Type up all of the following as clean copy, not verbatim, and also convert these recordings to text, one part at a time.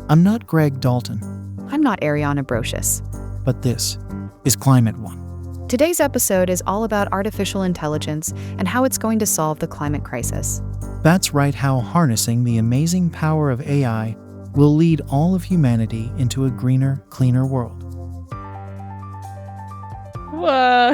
I'm not Greg Dalton, I'm not Ariana Brocious. but this is Climate One. Today's episode is all about artificial intelligence and how it's going to solve the climate crisis. That's right, how harnessing the amazing power of AI will lead all of humanity into a greener, cleaner world. Whoa.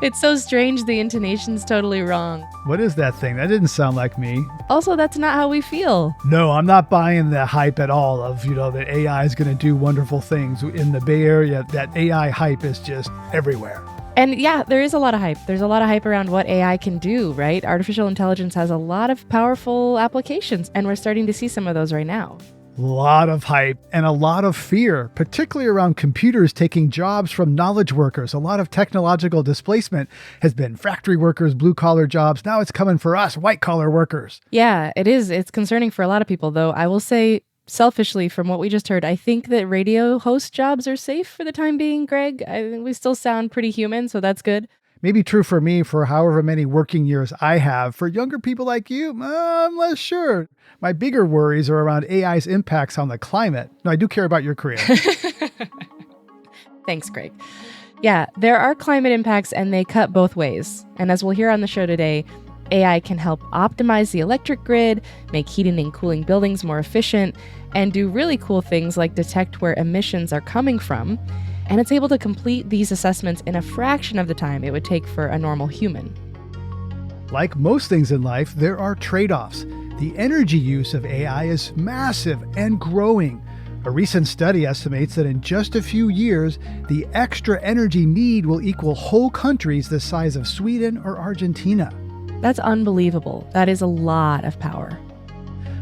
It's so strange the intonation's totally wrong. What is that thing? That didn't sound like me. Also, that's not how we feel. No, I'm not buying the hype at all of, that AI is going to do wonderful things. In the Bay Area, that AI hype is just everywhere. And yeah, there is a lot of hype. There's a lot of hype around what AI can do, right? Artificial intelligence has a lot of powerful applications, and we're starting to see some of those right now. A lot of hype and a lot of fear, particularly around computers taking jobs from knowledge workers. A lot of technological displacement has been factory workers, blue-collar jobs. Now it's coming for us, white-collar workers. Yeah, it is. It's concerning for a lot of people, though. I will say, selfishly, from what we just heard, I think that radio host jobs are safe for the time being, Greg. I think we still sound pretty human, so that's good. Maybe true for me for however many working years I have. For younger people like you, I'm less sure. My bigger worries are around AI's impacts on the climate. No, I do care about your career. Thanks, Greg. Yeah, there are climate impacts and they cut both ways. And as we'll hear on the show today, AI can help optimize the electric grid, make heating and cooling buildings more efficient, and do really cool things like detect where emissions are coming from. And it's able to complete these assessments in a fraction of the time it would take for a normal human. Like most things in life, there are trade-offs. The energy use of AI is massive and growing. A recent study estimates that in just a few years, the extra energy need will equal whole countries the size of Sweden or Argentina. That's unbelievable. That is a lot of power.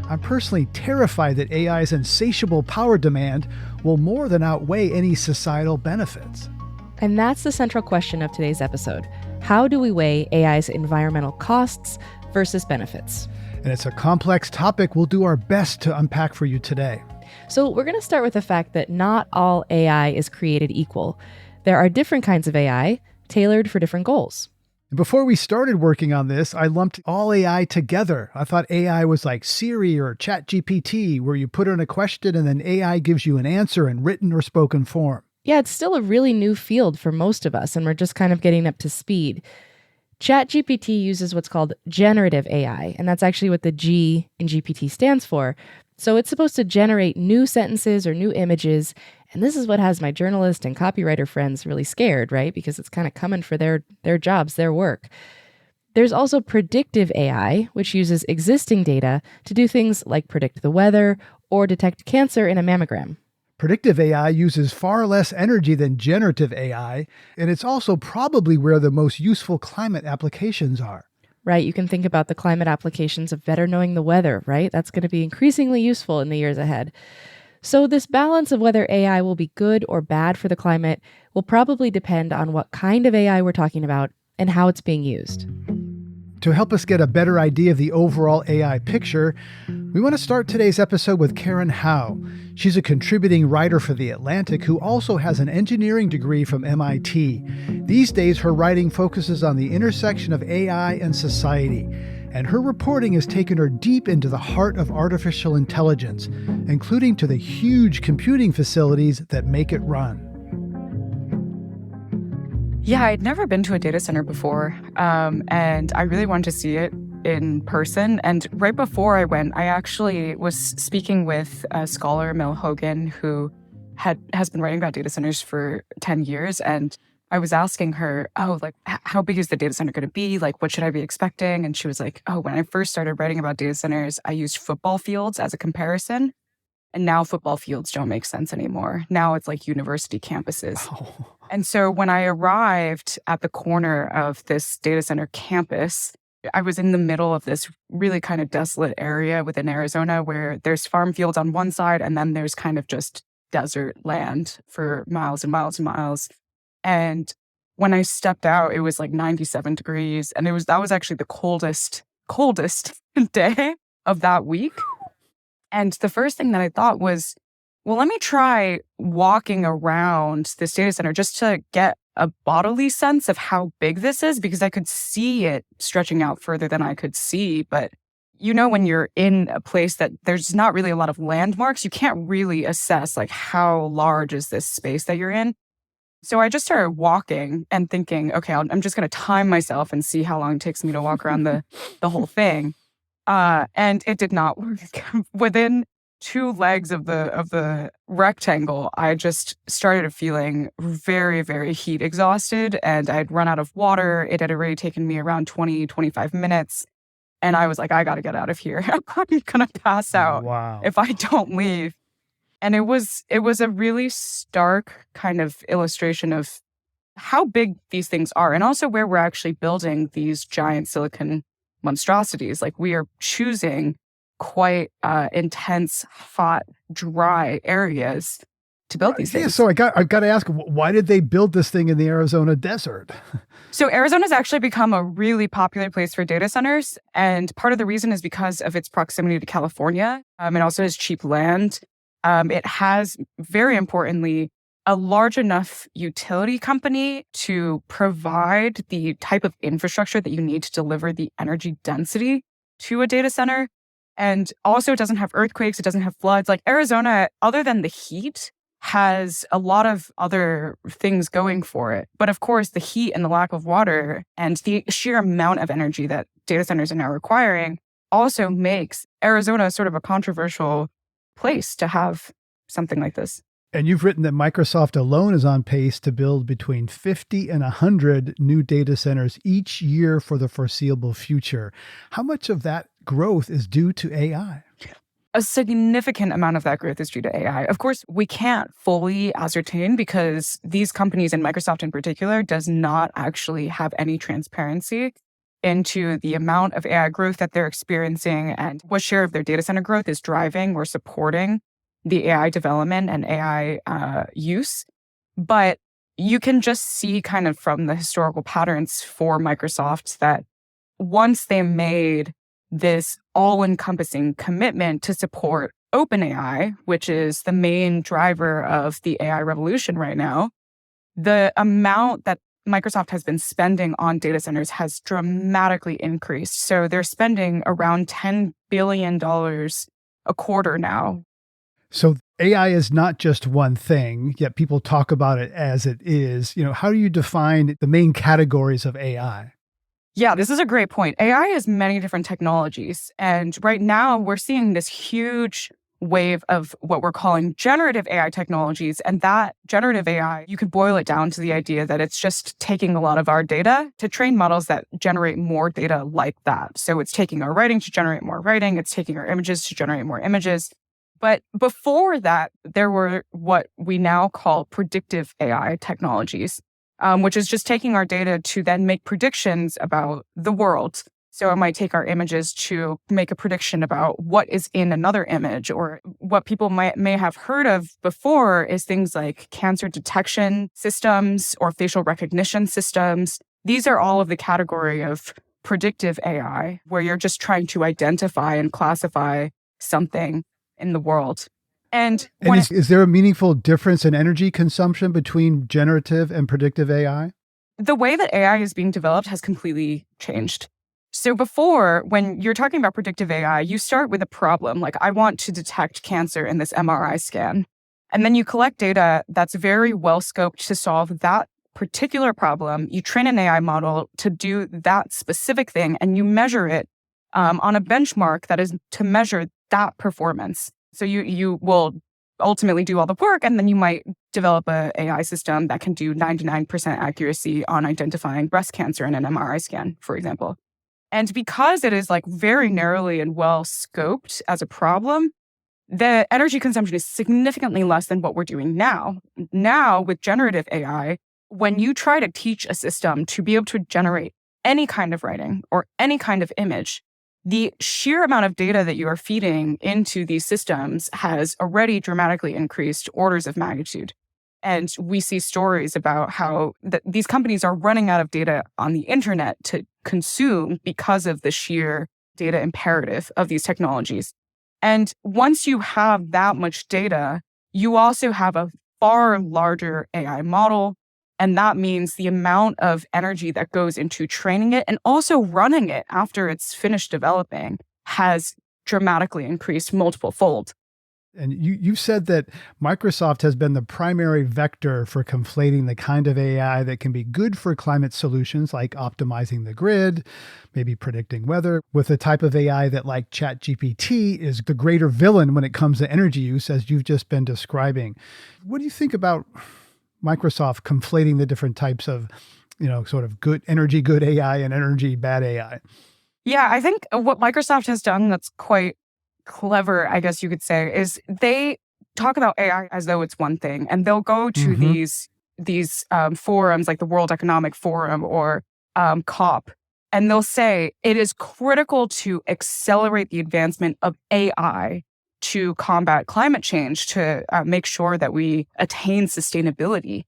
I'm personally terrified that AI's insatiable power demand will more than outweigh any societal benefits. And that's the central question of today's episode. How do we weigh AI's environmental costs versus benefits? And it's a complex topic we'll do our best to unpack for you today. So we're going to start with the fact that not all AI is created equal. There are different kinds of AI tailored for different goals. Before we started working on this, I lumped all AI together. I thought AI was like Siri or ChatGPT, where you put in a question and then AI gives you an answer in written or spoken form. Yeah, it's still a really new field for most of us, and we're just kind of getting up to speed. ChatGPT uses what's called generative AI, and that's actually what the G in GPT stands for. So it's supposed to generate new sentences or new images, and this is what has my journalist and copywriter friends really scared, right? Because it's kind of coming for their jobs, their work. There's also predictive AI, which uses existing data to do things like predict the weather or detect cancer in a mammogram. Predictive AI uses far less energy than generative AI, and it's also probably where the most useful climate applications are. Right, you can think about the climate applications of better knowing the weather, right? That's going to be increasingly useful in the years ahead. So this balance of whether AI will be good or bad for the climate will probably depend on what kind of AI we're talking about and how it's being used. To help us get a better idea of the overall AI picture, we want to start today's episode with Karen Howe. She's a contributing writer for The Atlantic who also has an engineering degree from MIT. These days, her writing focuses on the intersection of AI and society, and her reporting has taken her deep into the heart of artificial intelligence, including to the huge computing facilities that make it run. Yeah, I'd never been to a data center before, and I really wanted to see it in person. And right before I went, I actually was speaking with a scholar, Mel Hogan, who has been writing about data centers for 10 years. And I was asking her, how big is the data center going to be? Like, what should I be expecting? And she was like, when I first started writing about data centers, I used football fields as a comparison. And now football fields don't make sense anymore. Now it's like university campuses. Oh. And so when I arrived at the corner of this data center campus, I was in the middle of this really kind of desolate area within Arizona where there's farm fields on one side and then there's kind of just desert land for miles and miles and miles. And when I stepped out, it was like 97 degrees. And that was actually the coldest day of that week. And the first thing that I thought was, well, let me try walking around this data center just to get a bodily sense of how big this is, because I could see it stretching out further than I could see. But when you're in a place that there's not really a lot of landmarks, you can't really assess like how large is this space that you're in. So I just started walking and thinking, okay, I'm just going to time myself and see how long it takes me to walk around the whole thing. And it did not work. Within 2 legs of the rectangle, I just started feeling very, very heat exhausted, and I'd run out of water. It had already taken me around 20, 25 minutes. And I was like, I got to get out of here. I'm going to pass out if I don't leave. And it was a really stark kind of illustration of how big these things are, and also where we're actually building these giant silicon monstrosities. Like, we are choosing quite intense, hot, dry areas to build these things. Yeah, so I've got to ask, why did they build this thing in the Arizona desert? So Arizona's actually become a really popular place for data centers, and part of the reason is because of its proximity to California. It also has cheap land. It has, very importantly, a large enough utility company to provide the type of infrastructure that you need to deliver the energy density to a data center. And also, it doesn't have earthquakes, it doesn't have floods. Like, Arizona, other than the heat, has a lot of other things going for it. But of course, the heat and the lack of water and the sheer amount of energy that data centers are now requiring also makes Arizona sort of a controversial place to have something like this. And you've written that Microsoft alone is on pace to build between 50 and 100 new data centers each year for the foreseeable future. How much of that growth is due to AI? A significant amount of that growth is due to AI. Of course, we can't fully ascertain because these companies, and Microsoft in particular, does not actually have any transparency into the amount of AI growth that they're experiencing and what share of their data center growth is driving or supporting the AI development and AI use. But you can just see kind of from the historical patterns for Microsoft that once they made this all-encompassing commitment to support OpenAI, which is the main driver of the AI revolution right now, the amount that Microsoft has been spending on data centers has dramatically increased. So they're spending around $10 billion a quarter now. So AI is not just one thing, yet people talk about it as it is. How do you define the main categories of AI? Yeah, this is a great point. AI is many different technologies. And right now we're seeing this huge wave of what we're calling generative AI technologies. And that generative AI, you could boil it down to the idea that it's just taking a lot of our data to train models that generate more data like that. So it's taking our writing to generate more writing. It's taking our images to generate more images. But before that, there were what we now call predictive AI technologies, which is just taking our data to then make predictions about the world. So it might take our images to make a prediction about what is in another image, or what people may have heard of before is things like cancer detection systems or facial recognition systems. These are all of the category of predictive AI, where you're just trying to identify and classify something in the world. And is there a meaningful difference in energy consumption between generative and predictive AI? The way that AI is being developed has completely changed. So before, when you're talking about predictive AI, you start with a problem, like I want to detect cancer in this MRI scan. And then you collect data that's very well scoped to solve that particular problem. You train an AI model to do that specific thing, and you measure it on a benchmark that is to measure that performance. So you will ultimately do all the work, and then you might develop an AI system that can do 99% accuracy on identifying breast cancer in an MRI scan, for example. And because it is like very narrowly and well scoped as a problem, the energy consumption is significantly less than what we're doing now. Now, with generative AI, when you try to teach a system to be able to generate any kind of writing or any kind of image, the sheer amount of data that you are feeding into these systems has already dramatically increased orders of magnitude. And we see stories about how these companies are running out of data on the internet to consume because of the sheer data imperative of these technologies. And once you have that much data, you also have a far larger AI model. And that means the amount of energy that goes into training it and also running it after it's finished developing has dramatically increased multiple fold. And you said that Microsoft has been the primary vector for conflating the kind of AI that can be good for climate solutions, like optimizing the grid, maybe predicting weather, with the type of AI that, like ChatGPT, is the greater villain when it comes to energy use, as you've just been describing. What do you think about Microsoft conflating the different types of, sort of good AI and energy bad AI? Yeah, I think what Microsoft has done that's quite clever, I guess you could say, is they talk about AI as though it's one thing, and they'll go to these forums like the World Economic Forum or COP, and they'll say it is critical to accelerate the advancement of AI to combat climate change, to make sure that we attain sustainability.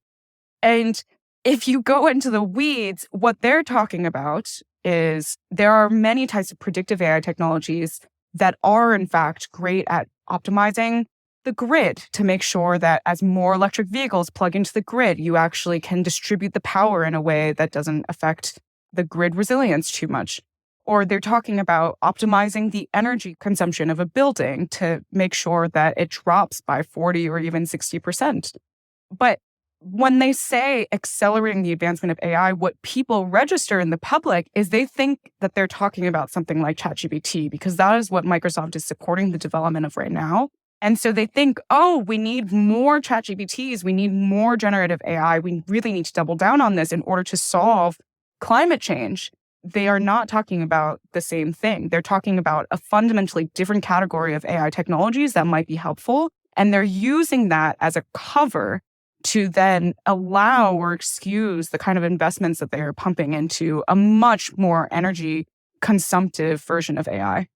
And if you go into the weeds, what they're talking about is there are many types of predictive AI technologies that are, in fact, great at optimizing the grid to make sure that as more electric vehicles plug into the grid, you actually can distribute the power in a way that doesn't affect the grid resilience too much. Or they're talking about optimizing the energy consumption of a building to make sure that it drops by 40 or even 60%. But when they say accelerating the advancement of AI, what people register in the public is they think that they're talking about something like ChatGPT, because that is what Microsoft is supporting the development of right now. And so they think, oh, we need more ChatGPTs, we need more generative AI, we really need to double down on this in order to solve climate change. They are not talking about the same thing. They're talking about a fundamentally different category of AI technologies that might be helpful. And they're using that as a cover to then allow or excuse the kind of investments that they are pumping into a much more energy consumptive version of AI.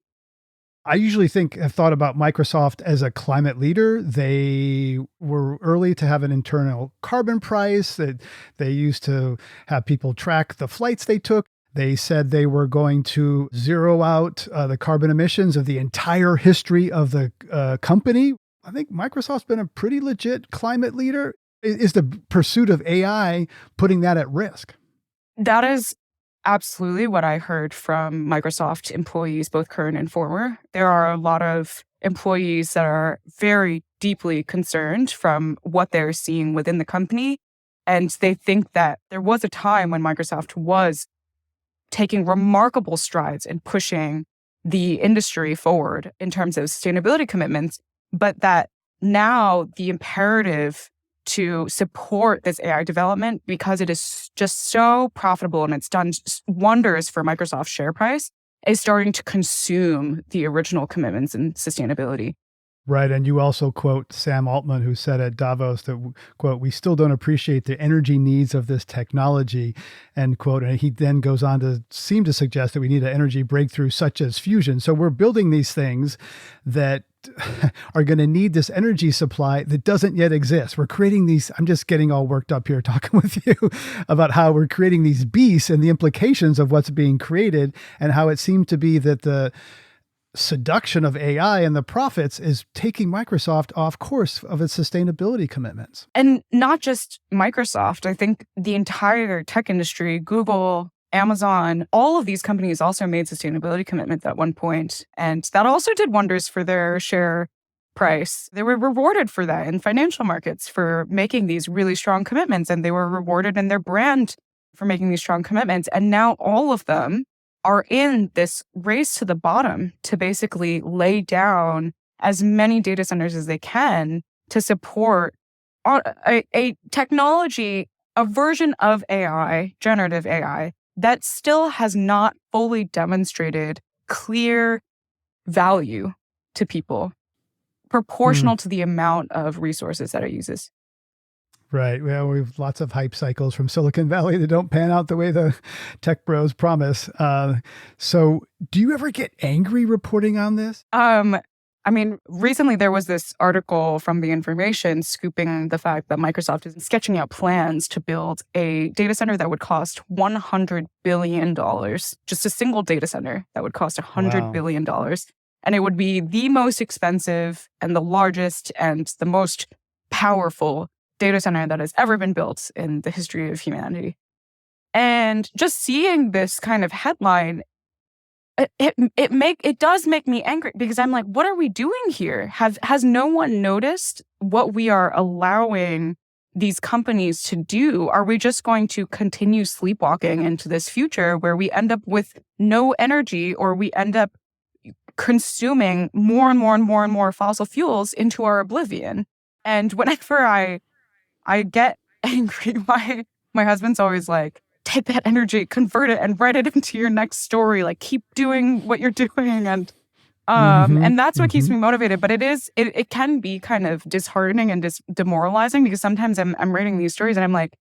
I usually have thought about Microsoft as a climate leader. They were early to have an internal carbon price that they used to have people track the flights they took. They said they were going to zero out the carbon emissions of the entire history of the company. I think Microsoft's been a pretty legit climate leader. Is the pursuit of AI putting that at risk? That is absolutely what I heard from Microsoft employees, both current and former. There are a lot of employees that are very deeply concerned from what they're seeing within the company. And they think that there was a time when Microsoft was taking remarkable strides in pushing the industry forward in terms of sustainability commitments, but that now the imperative to support this AI development, because it is just so profitable and it's done wonders for Microsoft's share price, is starting to consume the original commitments in sustainability. Right. And you also quote Sam Altman, who said at Davos that, quote, "We still don't appreciate the energy needs of this technology," end quote. And he then goes on to seem to suggest that we need an energy breakthrough such as fusion. So we're building these things that are going to need this energy supply that doesn't yet exist. We're creating these, I'm just getting all worked up here talking with you about how we're creating these beasts and the implications of what's being created, and how it seemed to be that the seduction of AI and the profits is taking Microsoft off course of its sustainability commitments. And not just Microsoft. I think the entire tech industry, Google, Amazon, all of these companies also made sustainability commitments at one point. And that also did wonders for their share price. They were rewarded for that in financial markets for making these really strong commitments. And they were rewarded in their brand for making these strong commitments. And now all of them are in this race to the bottom to basically lay down as many data centers as they can to support a technology, a version of AI, generative AI, that still has not fully demonstrated clear value to people, proportional to the amount of resources that it uses. Right. Well, we have lots of hype cycles from Silicon Valley that don't pan out the way the tech bros promise. So do you ever get angry reporting on this? I mean, recently there was this article from The Information scooping the fact that Microsoft is sketching out plans to build a data center that would cost $100 billion, just a single data center that would cost $100 billion. And it would be the most expensive and the largest and the most powerful data center that has ever been built in the history of humanity. And just seeing this kind of headline, it does make me angry, because I'm like, what are we doing here? Has no one noticed what we are allowing these companies to do? Are we just going to continue sleepwalking into this future where we end up with no energy, or we end up consuming more and more and more and more fossil fuels into our oblivion? And whenever I get angry, my husband's always like, take that energy, convert it, and write it into your next story. Like, keep doing what you're doing. And that's what keeps me motivated. But it can be kind of disheartening and demoralizing, because sometimes I'm writing these stories and I'm like,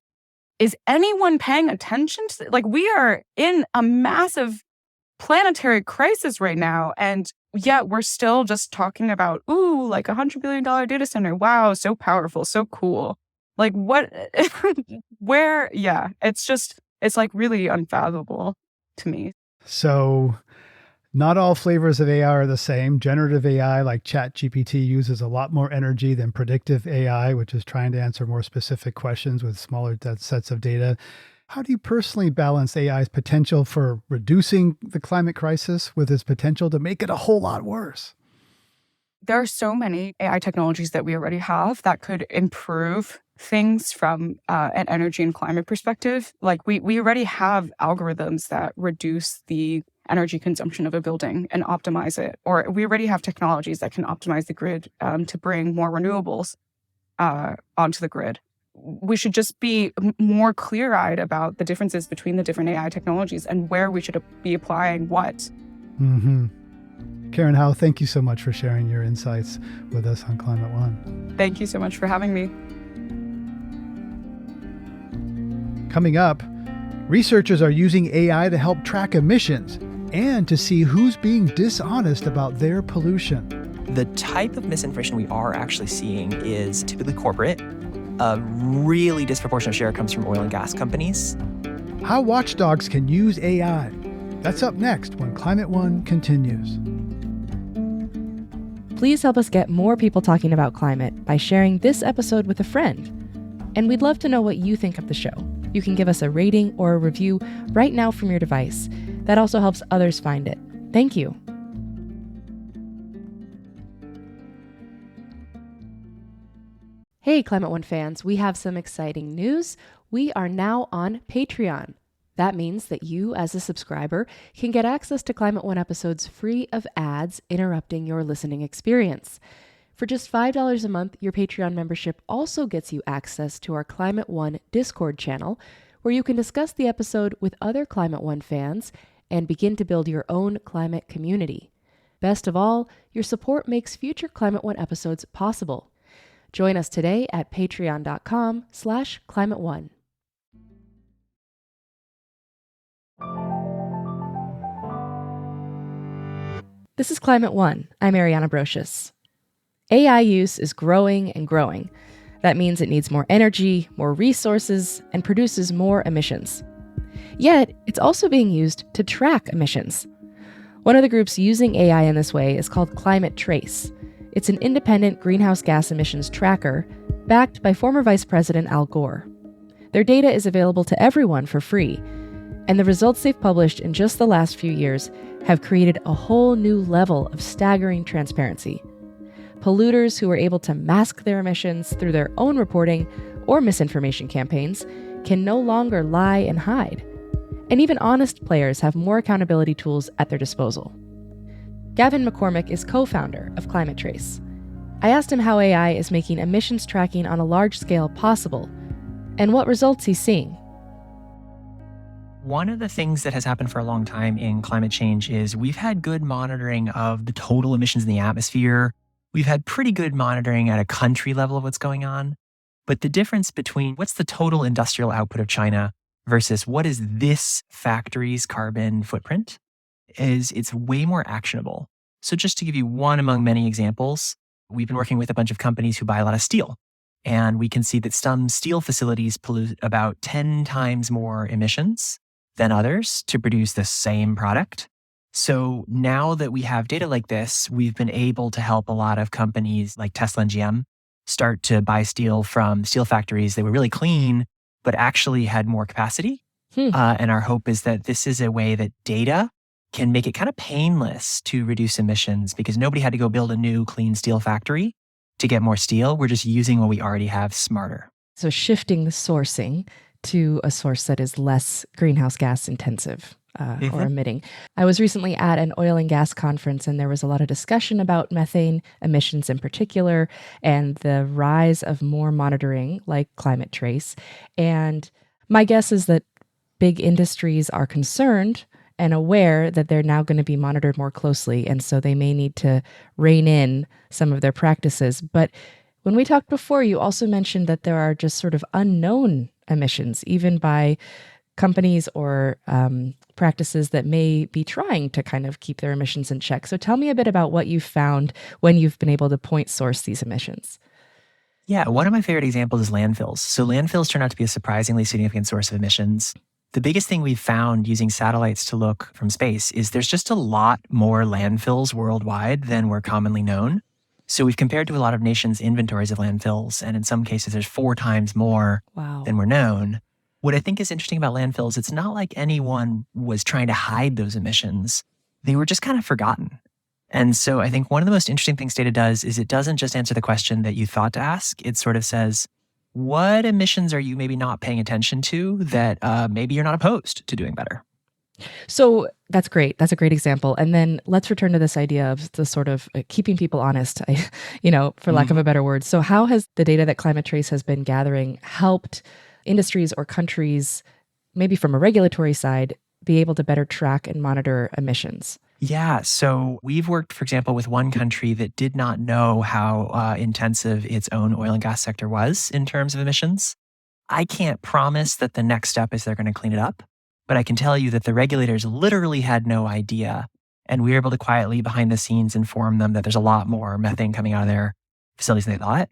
is anyone paying attention to like, we are in a massive planetary crisis right now, and yet we're still just talking about, ooh, like $100 billion data center. Wow, so powerful, so cool. Like, what, where, yeah, it's like really unfathomable to me. So not all flavors of AI are the same. Generative AI like ChatGPT uses a lot more energy than predictive AI, which is trying to answer more specific questions with smaller sets of data. How do you personally balance AI's potential for reducing the climate crisis with its potential to make it a whole lot worse? There are so many AI technologies that we already have that could improve things from an energy and climate perspective. Like, we already have algorithms that reduce the energy consumption of a building and optimize it. Or we already have technologies that can optimize the grid to bring more renewables onto the grid. We should just be more clear-eyed about the differences between the different AI technologies and where we should be applying what. Karen Howe, thank you so much for sharing your insights with us on Climate One. Thank you so much for having me. Coming up, researchers are using AI to help track emissions and to see who's being dishonest about their pollution. The type of misinformation we are actually seeing is typically corporate. A really disproportionate share comes from oil and gas companies. How watchdogs can use AI. That's up next when Climate One continues. Please help us get more people talking about climate by sharing this episode with a friend. And we'd love to know what you think of the show. You can give us a rating or a review right now from your device. That also helps others find it. Thank you. Hey, Climate One fans, we have some exciting news. We are now on Patreon. That means that you, as a subscriber, can get access to Climate One episodes free of ads interrupting your listening experience. For just $5 a month, your Patreon membership also gets you access to our Climate One Discord channel, where you can discuss the episode with other Climate One fans and begin to build your own climate community. Best of all, your support makes future Climate One episodes possible. Join us today at patreon.com/climateone. This is Climate One. I'm Ariana Brocious. AI use is growing and growing. That means it needs more energy, more resources, and produces more emissions. Yet, it's also being used to track emissions. One of the groups using AI in this way is called Climate Trace. It's an independent greenhouse gas emissions tracker backed by former Vice President Al Gore. Their data is available to everyone for free, and the results they've published in just the last few years have created a whole new level of staggering transparency. Polluters who are able to mask their emissions through their own reporting or misinformation campaigns can no longer lie and hide. And even honest players have more accountability tools at their disposal. Gavin McCormick is co-founder of Climate Trace. I asked him how AI is making emissions tracking on a large scale possible, and what results he's seeing. One of the things that has happened for a long time in climate change is we've had good monitoring of the total emissions in the atmosphere. We've had pretty good monitoring at a country level of what's going on. But the difference between what's the total industrial output of China versus what is this factory's carbon footprint is it's way more actionable. So just to give you one among many examples, we've been working with a bunch of companies who buy a lot of steel. And we can see that some steel facilities pollute about 10 times more emissions than others to produce the same product. So now that we have data like this, we've been able to help a lot of companies like Tesla and GM start to buy steel from steel factories that were really clean, but actually had more capacity. And our hope is that this is a way that data can make it kind of painless to reduce emissions because nobody had to go build a new clean steel factory to get more steel. We're just using what we already have smarter. So shifting the sourcing to a source that is less greenhouse gas intensive or emitting. I was recently at an oil and gas conference, and there was a lot of discussion about methane emissions in particular and the rise of more monitoring like Climate Trace. And my guess is that big industries are concerned and aware that they're now going to be monitored more closely. And so they may need to rein in some of their practices. But when we talked before, you also mentioned that there are just sort of unknown emissions, even by companies or practices that may be trying to kind of keep their emissions in check. So tell me a bit about what you've found when you've been able to point source these emissions. Yeah, one of my favorite examples is landfills. So landfills turn out to be a surprisingly significant source of emissions. The biggest thing we've found using satellites to look from space is there's just a lot more landfills worldwide than were commonly known. So we've compared to a lot of nations' inventories of landfills, and in some cases, there's 4 times more than were known. What I think is interesting about landfills, it's not like anyone was trying to hide those emissions. They were just kind of forgotten. And so I think one of the most interesting things data does is it doesn't just answer the question that you thought to ask. It sort of says, what emissions are you maybe not paying attention to that maybe you're not opposed to doing better? So that's great. That's a great example. And then let's return to this idea of the sort of keeping people honest, for lack of a better word. So how has the data that Climate Trace has been gathering helped industries or countries, maybe from a regulatory side, be able to better track and monitor emissions? Yeah, so we've worked, for example, with one country that did not know how intensive its own oil and gas sector was in terms of emissions. I can't promise that the next step is they're going to clean it up, but I can tell you that the regulators literally had no idea, and we were able to quietly, behind the scenes, inform them that there's a lot more methane coming out of their facilities than they thought.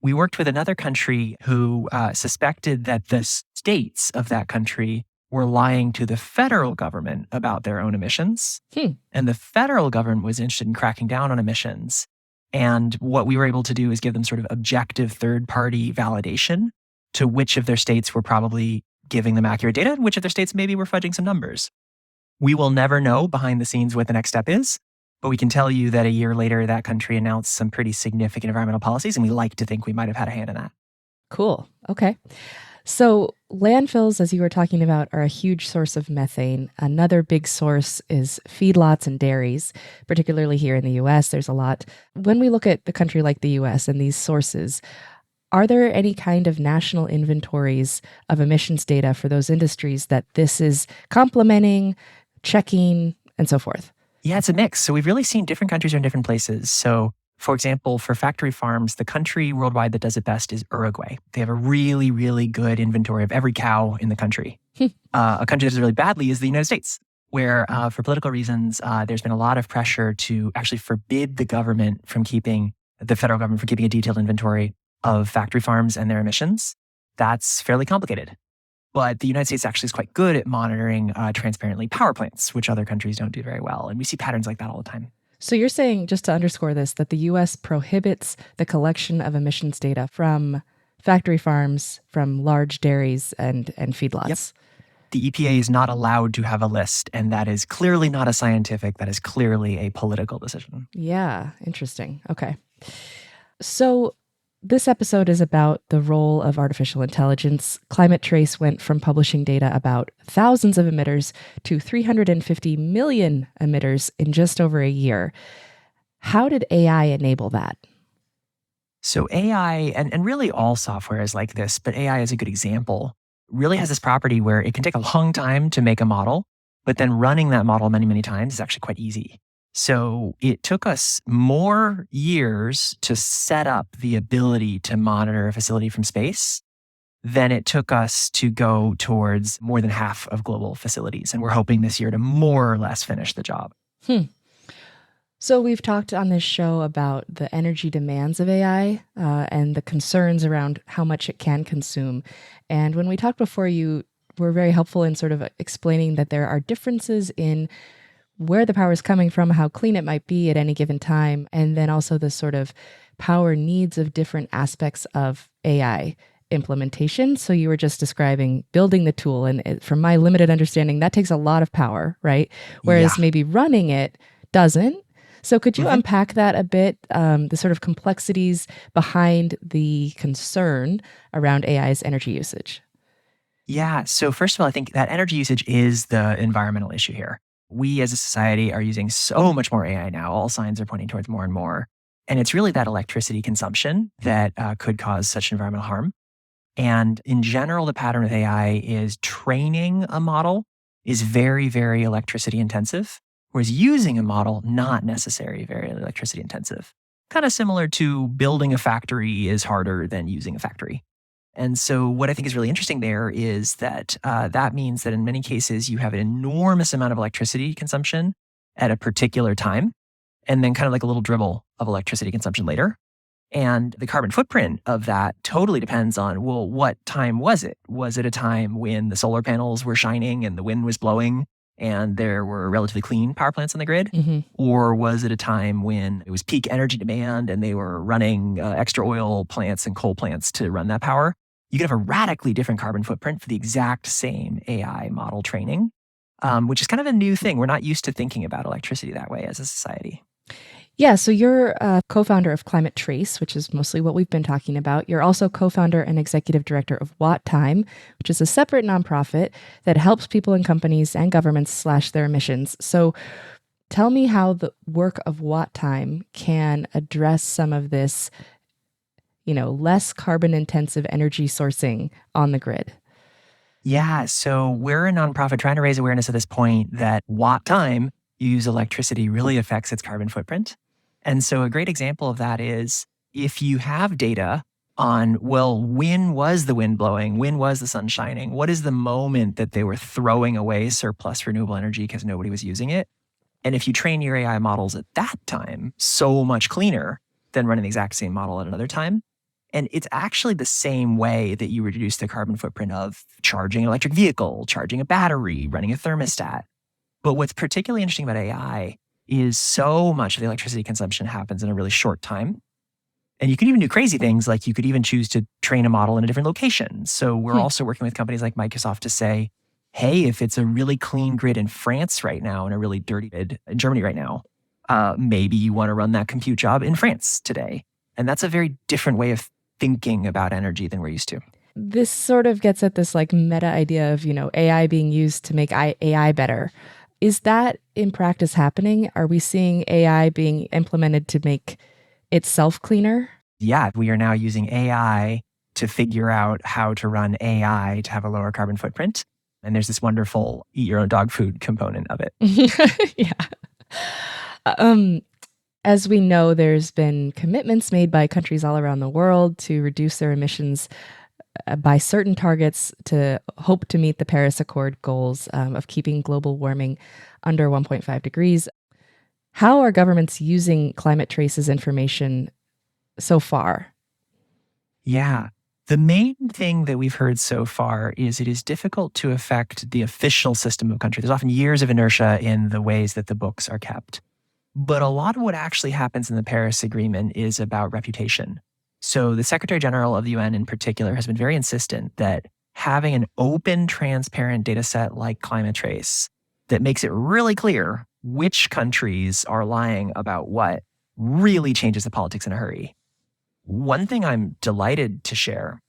We worked with another country who suspected that the states of that country were lying to the federal government about their own emissions. And the federal government was interested in cracking down on emissions. And what we were able to do is give them sort of objective third-party validation to which of their states were probably giving them accurate data and which of their states maybe were fudging some numbers. We will never know behind the scenes what the next step is, but we can tell you that a year later, that country announced some pretty significant environmental policies, and we like to think we might have had a hand in that. Cool. Okay. So landfills, as you were talking about, are a huge source of methane. Another big source is feedlots and dairies, particularly here in the US. There's a lot. When we look at the country like the US and these sources, are there any kind of national inventories of emissions data for those industries that this is complementing, checking, and so forth? Yeah, it's a mix. So we've really seen different countries are in different places. So for example, for factory farms, the country worldwide that does it best is Uruguay. They have a really, really good inventory of every cow in the country. A country that does it really badly is the United States, where for political reasons, there's been a lot of pressure to actually forbid the federal government from keeping a detailed inventory of factory farms and their emissions. That's fairly complicated. But the United States actually is quite good at monitoring transparently power plants, which other countries don't do very well. And we see patterns like that all the time. So you're saying, just to underscore this, that the U.S. prohibits the collection of emissions data from factory farms, from large dairies and feedlots. Yep. The EPA is not allowed to have a list, and that is clearly not a scientific, that is clearly a political decision. Yeah, interesting. Okay. So this episode is about the role of artificial intelligence. Climate Trace went from publishing data about thousands of emitters to 350 million emitters in just over a year. How did AI enable that? So AI, and really all software is like this, but AI is a good example, really has this property where it can take a long time to make a model, but then running that model many, many times is actually quite easy. So it took us more years to set up the ability to monitor a facility from space than it took us to go towards more than half of global facilities. And we're hoping this year to more or less finish the job. So we've talked on this show about the energy demands of AI and the concerns around how much it can consume. And when we talked before, you were very helpful in sort of explaining that there are differences in where the power is coming from, how clean it might be at any given time, and then also the sort of power needs of different aspects of AI. implementation. So you were just describing building the tool. And from my limited understanding, that takes a lot of power, right? Whereas maybe running it doesn't. So could you unpack that a bit, the sort of complexities behind the concern around AI's energy usage? Yeah. So first of all, I think that energy usage is the environmental issue here. We as a society are using so much more AI now. All signs are pointing towards more and more. And it's really that electricity consumption that could cause such environmental harm. And in general, the pattern with AI is training a model is very, very electricity intensive, whereas using a model, not necessarily very electricity intensive. Kind of similar to building a factory is harder than using a factory. And so what I think is really interesting there is that that means that in many cases, you have an enormous amount of electricity consumption at a particular time, and then kind of like a little dribble of electricity consumption later. And the carbon footprint of that totally depends on, well, what time was it? Was it a time when the solar panels were shining and the wind was blowing and there were relatively clean power plants on the grid? Or was it a time when it was peak energy demand and they were running extra oil plants and coal plants to run that power? You could have a radically different carbon footprint for the exact same AI model training, which is kind of a new thing. We're not used to thinking about electricity that way as a society. Yeah, so you're a co-founder of Climate Trace, which is mostly what we've been talking about. You're also co-founder and executive director of WattTime, which is a separate nonprofit that helps people and companies and governments slash their emissions. So tell me how the work of WattTime can address some of this, less carbon intensive energy sourcing on the grid. Yeah, so we're a nonprofit trying to raise awareness at this point that WattTime, use electricity, really affects its carbon footprint. And so a great example of that is if you have data on, well, when was the wind blowing? When was the sun shining? What is the moment that they were throwing away surplus renewable energy because nobody was using it? And if you train your AI models at that time, so much cleaner than running the exact same model at another time. And it's actually the same way that you reduce the carbon footprint of charging an electric vehicle, charging a battery, running a thermostat. But what's particularly interesting about AI is so much of the electricity consumption happens in a really short time. And you can even do crazy things, like you could even choose to train a model in a different location. So we're also working with companies like Microsoft to say, hey, if it's a really clean grid in France right now and a really dirty grid in Germany right now, maybe you want to run that compute job in France today. And that's a very different way of thinking about energy than we're used to. This sort of gets at this like meta idea of, AI being used to make AI better. Is that in practice happening? Are we seeing AI being implemented to make itself cleaner? Yeah, we are now using AI to figure out how to run AI to have a lower carbon footprint. And there's this wonderful eat your own dog food component of it. Yeah. As we know, there's been commitments made by countries all around the world to reduce their emissions by certain targets to hope to meet the Paris Accord goals of keeping global warming under 1.5 degrees. How are governments using Climate Trace's information so far? Yeah. The main thing that we've heard so far is it is difficult to affect the official system of country. There's often years of inertia in the ways that the books are kept. But a lot of what actually happens in the Paris Agreement is about reputation. So the Secretary General of the UN in particular has been very insistent that having an open, transparent data set like Climate Trace that makes it really clear which countries are lying about what really changes the politics in a hurry. One thing I'm delighted to share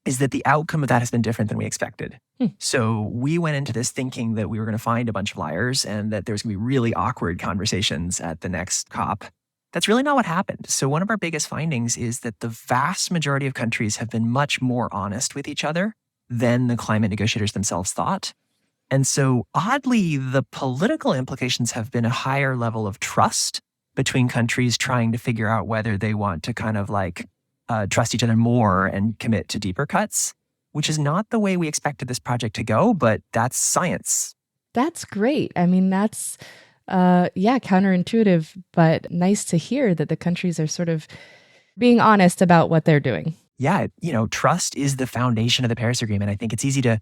is that the outcome of that has been different than we expected. So we went into this thinking that we were going to find a bunch of liars and that there's going to be really awkward conversations at the next COP. That's really not what happened. So one of our biggest findings is that the vast majority of countries have been much more honest with each other than the climate negotiators themselves thought. And so oddly, the political implications have been a higher level of trust between countries trying to figure out whether they want to kind of like trust each other more and commit to deeper cuts, which is not the way we expected this project to go, but that's science. That's great. I mean, that's counterintuitive, but nice to hear that the countries are sort of being honest about what they're doing. Yeah, trust is the foundation of the Paris Agreement. I think it's easy to,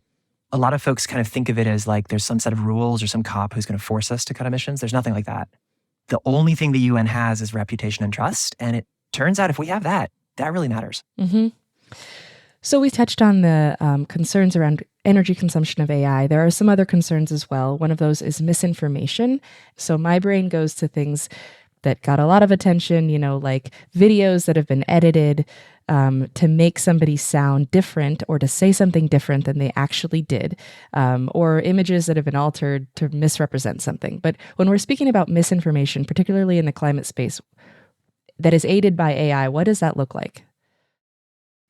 a lot of folks kind of think of it as like there's some set of rules or some cop who's going to force us to cut emissions. There's nothing like that. The only thing the UN has is reputation and trust. And it turns out if we have that, that really matters. Mm-hmm. So we touched on the concerns around energy consumption of AI. There are some other concerns as well. One of those is misinformation. So my brain goes to things that got a lot of attention, like videos that have been edited to make somebody sound different or to say something different than they actually did, or images that have been altered to misrepresent something. But when we're speaking about misinformation, particularly in the climate space that is aided by AI, what does that look like?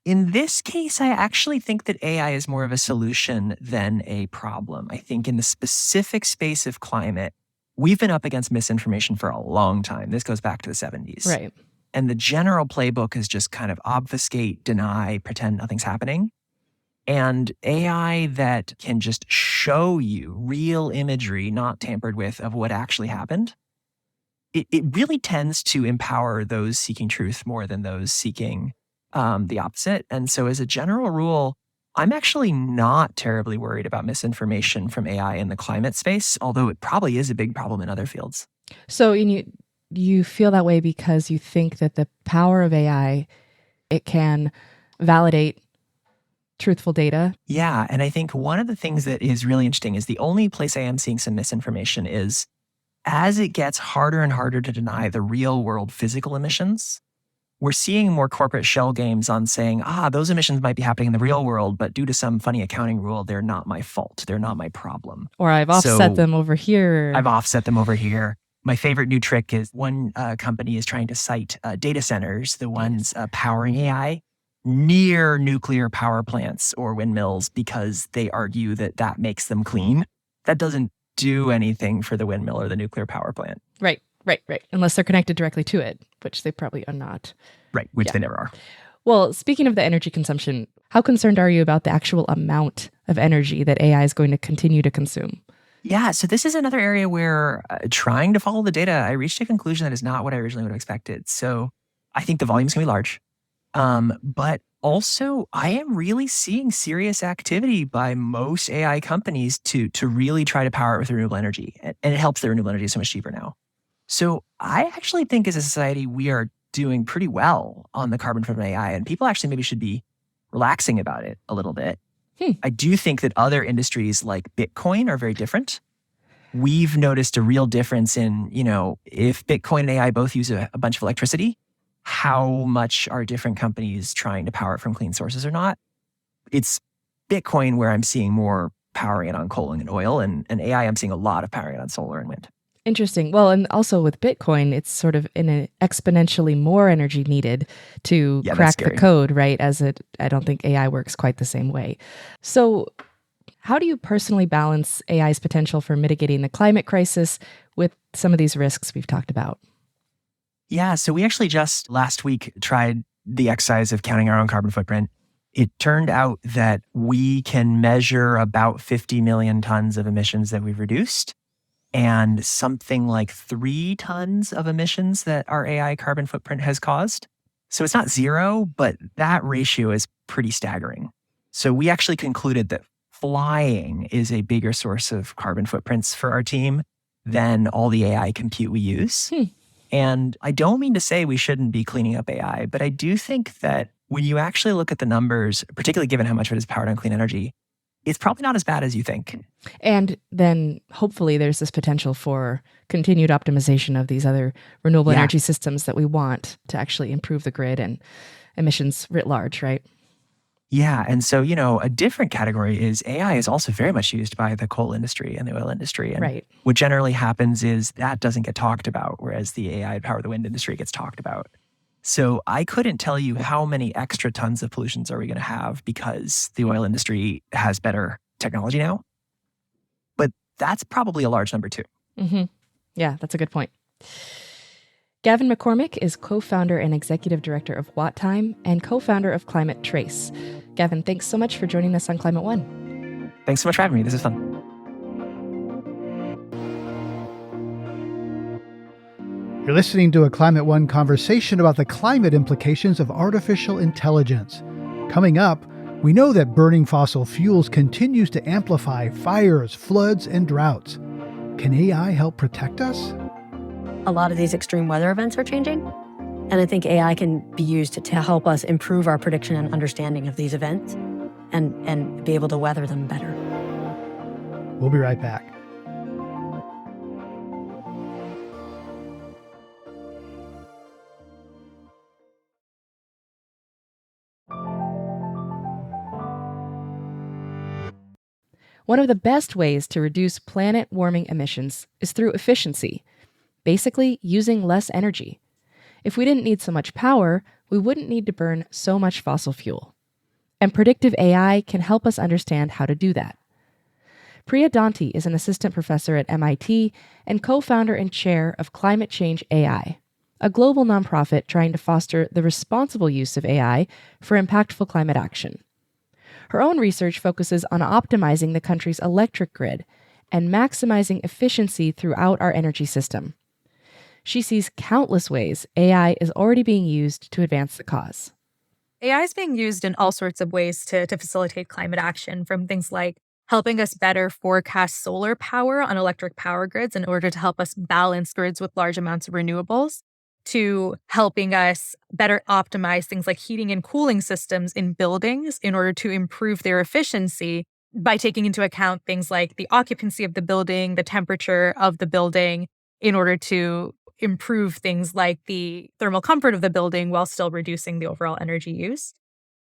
In this case, I actually think that AI is more of a solution than a problem. I think in the specific space of climate, we've been up against misinformation for a long time. This goes back to the 70s. Right. And the general playbook is just kind of obfuscate, deny, pretend nothing's happening. And AI that can just show you real imagery, not tampered with, of what actually happened, it really tends to empower those seeking truth more than those seeking the opposite. And so as a general rule, I'm actually not terribly worried about misinformation from AI in the climate space, although it probably is a big problem in other fields. So you feel that way because you think that the power of AI, it can validate truthful data? Yeah. And I think one of the things that is really interesting is the only place I am seeing some misinformation is as it gets harder and harder to deny the real world physical emissions, we're seeing more corporate shell games on saying, those emissions might be happening in the real world, but due to some funny accounting rule, they're not my fault. They're not my problem. Or I've offset them over here. I've offset them over here. My favorite new trick is one company is trying to cite data centers, the ones powering AI, near nuclear power plants or windmills because they argue that that makes them clean. That doesn't do anything for the windmill or the nuclear power plant. Right. Unless they're connected directly to it, which they probably are not. Right, which they never are. Well, speaking of the energy consumption, how concerned are you about the actual amount of energy that AI is going to continue to consume? Yeah, so this is another area where trying to follow the data, I reached a conclusion that is not what I originally would have expected. So I think the volume is going to be large. But also, I am really seeing serious activity by most AI companies to really try to power it with renewable energy. And it helps the renewable energy so much cheaper now. So I actually think as a society, we are doing pretty well on the carbon footprint of AI. And people actually maybe should be relaxing about it a little bit. I do think that other industries like Bitcoin are very different. We've noticed a real difference in, if Bitcoin and AI both use a bunch of electricity, how much are different companies trying to power it from clean sources or not? It's Bitcoin where I'm seeing more powering it on coal and oil, and AI I'm seeing a lot of powering it on solar and wind. Interesting. Well, and also with Bitcoin, it's sort of in an exponentially more energy needed to crack the code, right? I don't think AI works quite the same way. So how do you personally balance AI's potential for mitigating the climate crisis with some of these risks we've talked about? Yeah, so we actually just last week tried the exercise of counting our own carbon footprint. It turned out that we can measure about 50 million tons of emissions that we've reduced and something like 3 tons of emissions that our AI carbon footprint has caused. So it's not zero, but that ratio is pretty staggering. So we actually concluded that flying is a bigger source of carbon footprints for our team than all the AI compute we use. And I don't mean to say we shouldn't be cleaning up AI, but I do think that when you actually look at the numbers, particularly given how much of it is powered on clean energy, it's probably not as bad as you think. And then hopefully there's this potential for continued optimization of these other renewable energy systems that we want to actually improve the grid and emissions writ large, right? Yeah. And so, a different category is AI is also very much used by the coal industry and the oil industry. And what generally happens is that doesn't get talked about, whereas the AI power the wind industry gets talked about. So I couldn't tell you how many extra tons of pollutions are we going to have because the oil industry has better technology now. But that's probably a large number too. Yeah, that's a good point. Gavin McCormick is co-founder and executive director of WattTime and co-founder of Climate Trace. Gavin, thanks so much for joining us on Climate One. Thanks so much for having me. This is fun. You're listening to a Climate One conversation about the climate implications of artificial intelligence. Coming up, we know that burning fossil fuels continues to amplify fires, floods, and droughts. Can AI help protect us? A lot of these extreme weather events are changing. And I think AI can be used to help us improve our prediction and understanding of these events and be able to weather them better. We'll be right back. One of the best ways to reduce planet warming emissions is through efficiency, basically using less energy. If we didn't need so much power, we wouldn't need to burn so much fossil fuel. And predictive AI can help us understand how to do that. Priya Donti is an assistant professor at MIT and co-founder and chair of Climate Change AI, a global nonprofit trying to foster the responsible use of AI for impactful climate action. Her own research focuses on optimizing the country's electric grid and maximizing efficiency throughout our energy system. She sees countless ways AI is already being used to advance the cause. AI is being used in all sorts of ways to facilitate climate action, from things like helping us better forecast solar power on electric power grids in order to help us balance grids with large amounts of renewables, to helping us better optimize things like heating and cooling systems in buildings in order to improve their efficiency by taking into account things like the occupancy of the building, the temperature of the building, in order to improve things like the thermal comfort of the building while still reducing the overall energy use,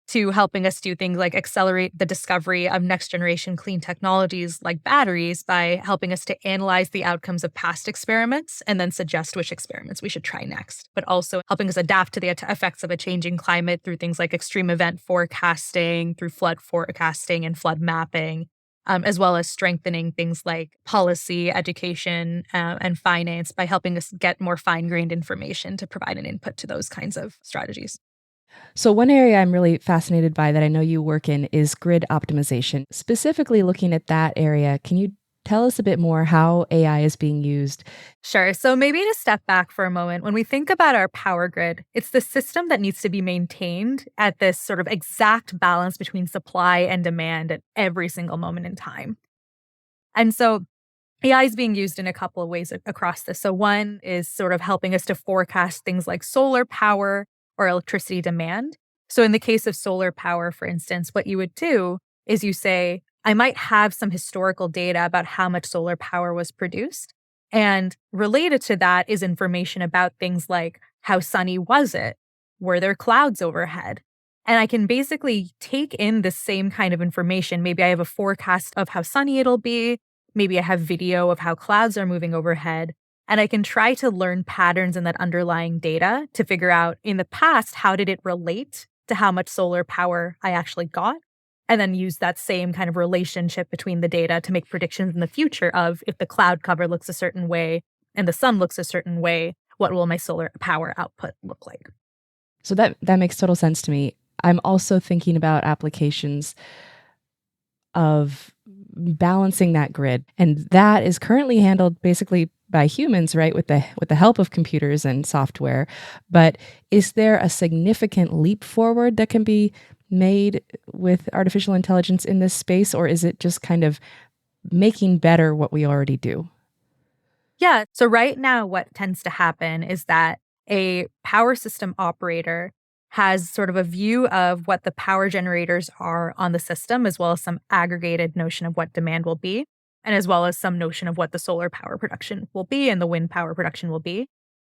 to helping us do things like accelerate the discovery of next generation clean technologies like batteries by helping us to analyze the outcomes of past experiments and then suggest which experiments we should try next, but also helping us adapt to the effects of a changing climate through things like extreme event forecasting, through flood forecasting and flood mapping, as well as strengthening things like policy, education, and finance by helping us get more fine-grained information to provide an input to those kinds of strategies. So one area I'm really fascinated by that I know you work in is grid optimization. Specifically looking at that area, can you tell us a bit more how AI is being used? Sure. So maybe to step back for a moment, when we think about our power grid, it's the system that needs to be maintained at this sort of exact balance between supply and demand at every single moment in time. And so AI is being used in a couple of ways across this. So one is sort of helping us to forecast things like solar power or electricity demand. So in the case of solar power, for instance, what you would do is you say, I might have some historical data about how much solar power was produced. And related to that is information about things like how sunny was it? Were there clouds overhead? And I can basically take in the same kind of information. Maybe I have a forecast of how sunny it'll be. Maybe I have video of how clouds are moving overhead. And I can try to learn patterns in that underlying data to figure out in the past, how did it relate to how much solar power I actually got? And then use that same kind of relationship between the data to make predictions in the future of if the cloud cover looks a certain way and the sun looks a certain way, what will my solar power output look like? So that makes total sense to me. I'm also thinking about applications of balancing that grid. And that is currently handled basically by humans, right, with the help of computers and software. But is there a significant leap forward that can be made with artificial intelligence in this space, or is it just kind of making better what we already do? Yeah. So right now, what tends to happen is that a power system operator has sort of a view of what the power generators are on the system, as well as some aggregated notion of what demand will be, and as well as some notion of what the solar power production will be and the wind power production will be.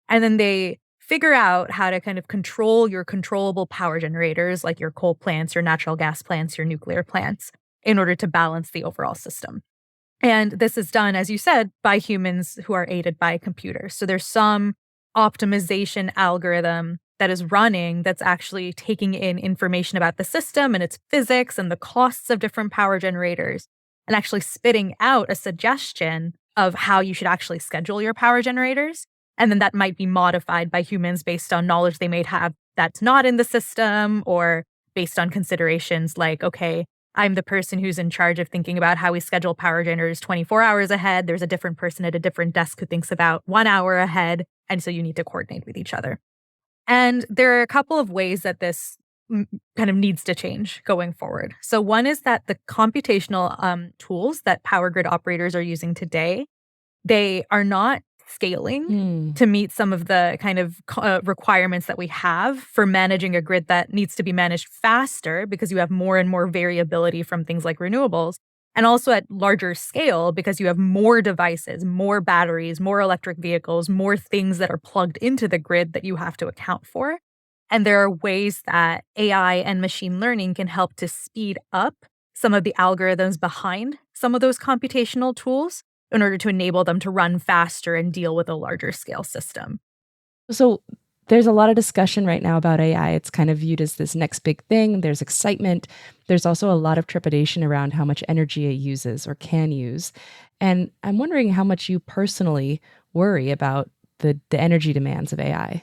And then they figure out how to kind of control your controllable power generators, like your coal plants, your natural gas plants, your nuclear plants, in order to balance the overall system. And this is done, as you said, by humans who are aided by computers. So there's some optimization algorithm that is running that's actually taking in information about the system and its physics and the costs of different power generators and actually spitting out a suggestion of how you should actually schedule your power generators. And then that might be modified by humans based on knowledge they may have that's not in the system, or based on considerations like, okay, I'm the person who's in charge of thinking about how we schedule power generators 24 hours ahead. There's a different person at a different desk who thinks about 1 hour ahead. And so you need to coordinate with each other. And there are a couple of ways that this kind of needs to change going forward. So one is that the computational tools that power grid operators are using today, they are not scaling to meet some of the kind of requirements that we have for managing a grid that needs to be managed faster because you have more and more variability from things like renewables. And also at larger scale because you have more devices, more batteries, more electric vehicles, more things that are plugged into the grid that you have to account for. And there are ways that AI and machine learning can help to speed up some of the algorithms behind some of those computational tools in order to enable them to run faster and deal with a larger scale system. So there's a lot of discussion right now about AI. It's kind of viewed as this next big thing. There's excitement. There's also a lot of trepidation around how much energy it uses or can use. And I'm wondering how much you personally worry about the energy demands of AI.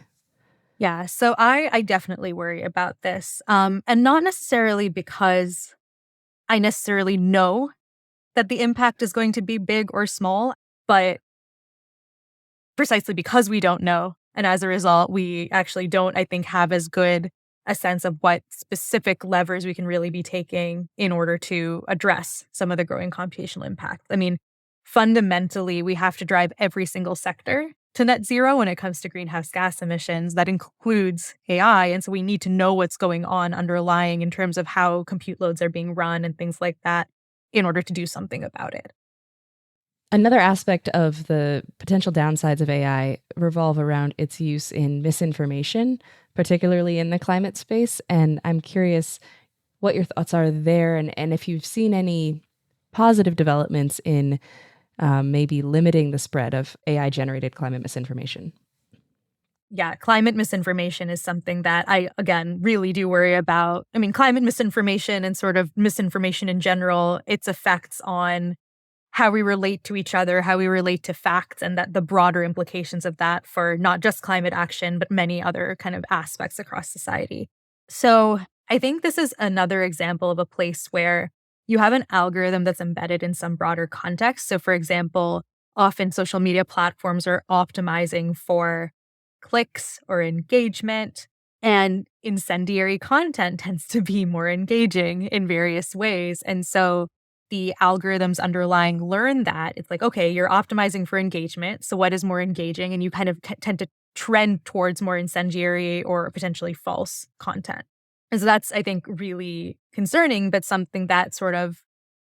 Yeah, so I definitely worry about this. And not necessarily because I necessarily know that the impact is going to be big or small, but precisely because we don't know. And as a result, we actually don't, I think, have as good a sense of what specific levers we can really be taking in order to address some of the growing computational impacts. I mean, fundamentally, we have to drive every single sector to net zero when it comes to greenhouse gas emissions. That includes AI. And so we need to know what's going on underlying in terms of how compute loads are being run and things like that in order to do something about it. Another aspect of the potential downsides of AI revolve around its use in misinformation, particularly in the climate space. And I'm curious what your thoughts are there and if you've seen any positive developments in maybe limiting the spread of AI-generated climate misinformation. Yeah, climate misinformation is something that I, again, really do worry about. I mean, climate misinformation and sort of misinformation in general, its effects on how we relate to each other, how we relate to facts, and that the broader implications of that for not just climate action, but many other kind of aspects across society. So I think this is another example of a place where you have an algorithm that's embedded in some broader context. So for example, often social media platforms are optimizing for clicks or engagement, and incendiary content tends to be more engaging in various ways. And so the algorithms underlying learn that it's like, okay, you're optimizing for engagement. So what is more engaging? And you kind of tend to trend towards more incendiary or potentially false content. And so that's, I think, really concerning, but something that sort of,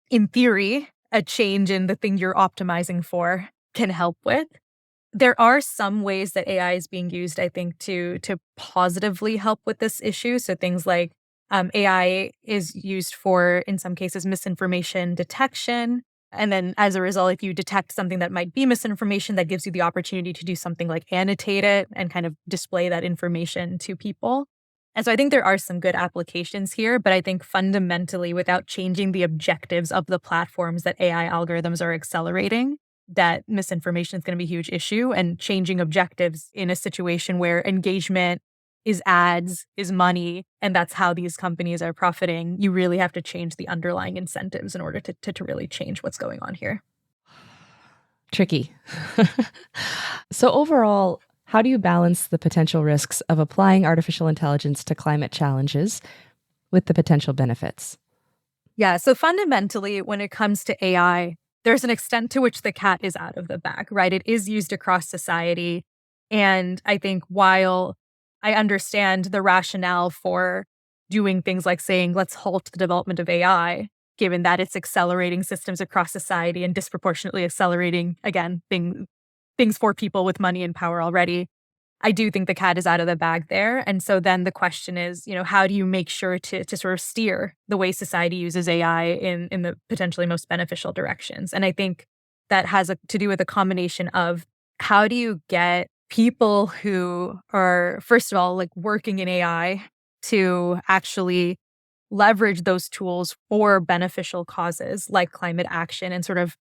in theory, a change in the thing you're optimizing for can help with. There are some ways that AI is being used, I think, to positively help with this issue. So things like AI is used for, in some cases, misinformation detection. And then as a result, if you detect something that might be misinformation, that gives you the opportunity to do something like annotate it and kind of display that information to people. And so I think there are some good applications here, but I think fundamentally, without changing the objectives of the platforms that AI algorithms are accelerating, that misinformation is going to be a huge issue, and changing objectives in a situation where engagement is ads, is money, and that's how these companies are profiting. You really have to change the underlying incentives in order to really change what's going on here. Tricky. So overall, how do you balance the potential risks of applying artificial intelligence to climate challenges with the potential benefits? Yeah, so fundamentally, when it comes to AI, there's an extent to which the cat is out of the bag, right? It is used across society. And I think while I understand the rationale for doing things like saying, let's halt the development of AI, given that it's accelerating systems across society and disproportionately accelerating, again, things for people with money and power already, I do think the cat is out of the bag there. And so then the question is, how do you make sure to sort of steer the way society uses AI in the potentially most beneficial directions? And I think that has to do with a combination of how do you get people who are, first of all, like working in AI to actually leverage those tools for beneficial causes like climate action and sort of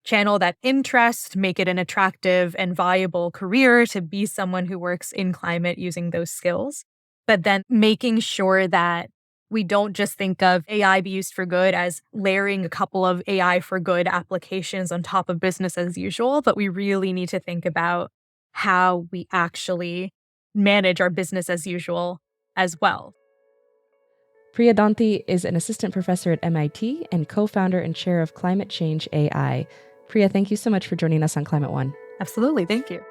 channel that interest, make it an attractive and viable career to be someone who works in climate using those skills. But then making sure that we don't just think of AI be used for good as layering a couple of AI for good applications on top of business as usual, but we really need to think about how we actually manage our business as usual as well. Priya Donti is an assistant professor at MIT and co-founder and chair of Climate Change AI. Priya, thank you so much for joining us on Climate One. Absolutely. Thank you.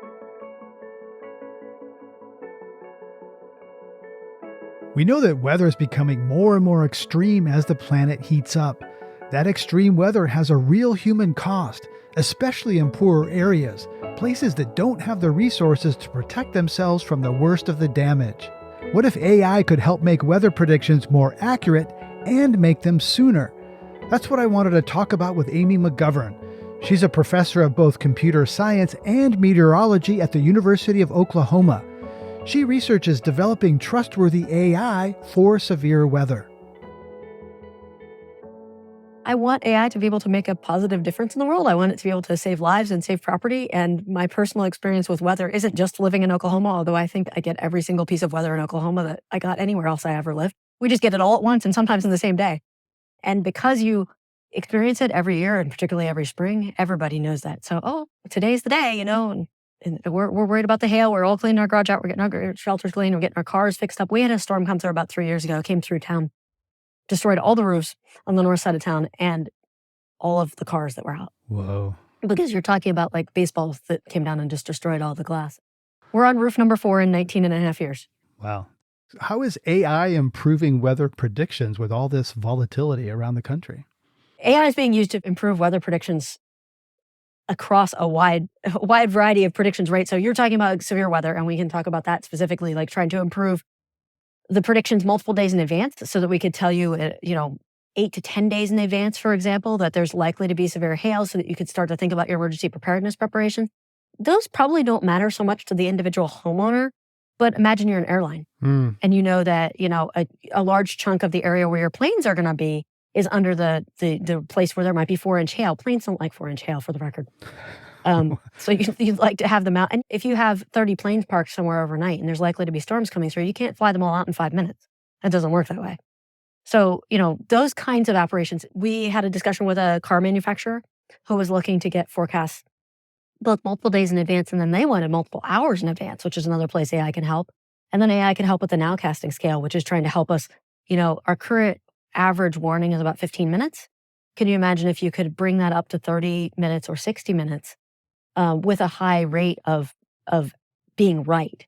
We know that weather is becoming more and more extreme as the planet heats up. That extreme weather has a real human cost, especially in poorer areas, places that don't have the resources to protect themselves from the worst of the damage. What if AI could help make weather predictions more accurate and make them sooner? That's what I wanted to talk about with Amy McGovern. She's a professor of both computer science and meteorology at the University of Oklahoma. She researches developing trustworthy AI for severe weather. I want AI to be able to make a positive difference in the world. I want it to be able to save lives and save property. And my personal experience with weather isn't just living in Oklahoma, although I think I get every single piece of weather in Oklahoma that I got anywhere else I ever lived. We just get it all at once and sometimes in the same day. And because you experience it every year and particularly every spring, everybody knows that. So, today's the day, and we're worried about the hail. We're all cleaning our garage out. We're getting our shelters clean. We're getting our cars fixed up. We had a storm come through about 3 years ago, came through town, destroyed all the roofs on the north side of town and all of the cars that were out. Whoa. Because you're talking about like baseballs that came down and just destroyed all the glass. We're on roof number 4 in 19 and a half years. Wow. How is AI improving weather predictions with all this volatility around the country? AI is being used to improve weather predictions across a wide variety of predictions, right? So you're talking about severe weather, and we can talk about that specifically, like trying to improve the predictions multiple days in advance so that we could tell you, 8 to 10 days in advance, for example, that there's likely to be severe hail so that you could start to think about your emergency preparedness preparation. Those probably don't matter so much to the individual homeowner, but imagine you're an airline and you know that, a large chunk of the area where your planes are going to be is under the place where there might be 4-inch hail. Planes don't like 4-inch hail, for the record. So you'd like to have them out. And if you have 30 planes parked somewhere overnight and there's likely to be storms coming through, you can't fly them all out in 5 minutes. That doesn't work that way. So, those kinds of operations. We had a discussion with a car manufacturer who was looking to get forecasts both multiple days in advance, and then they wanted multiple hours in advance, which is another place AI can help. And then AI can help with the nowcasting scale, which is trying to help us. Our current average warning is about 15 minutes. Can you imagine if you could bring that up to 30 minutes or 60 minutes with a high rate of being right?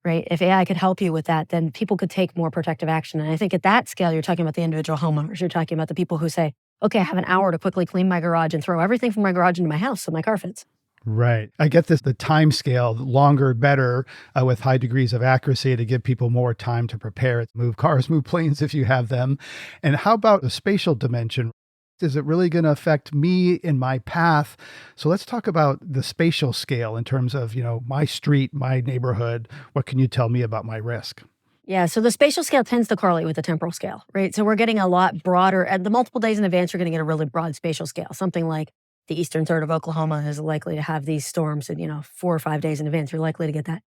If AI could help you with that, then people could take more protective action. And I think at that scale, you're talking about the individual homeowners. You're talking about the people who say, okay, I have an hour to quickly clean my garage and throw everything from my garage into my house so my car fits. Right. I get this, the time scale, longer, better, with high degrees of accuracy to give people more time to prepare, move cars, move planes if you have them. And how about the spatial dimension? Is it really going to affect me in my path? So let's talk about the spatial scale in terms of, my street, my neighborhood. What can you tell me about my risk? Yeah, so the spatial scale tends to correlate with the temporal scale, right? So we're getting a lot broader. At the multiple days in advance, you're going to get a really broad spatial scale. Something like the eastern third of Oklahoma is likely to have these storms at, 4 or 5 days in advance. You're likely to get that.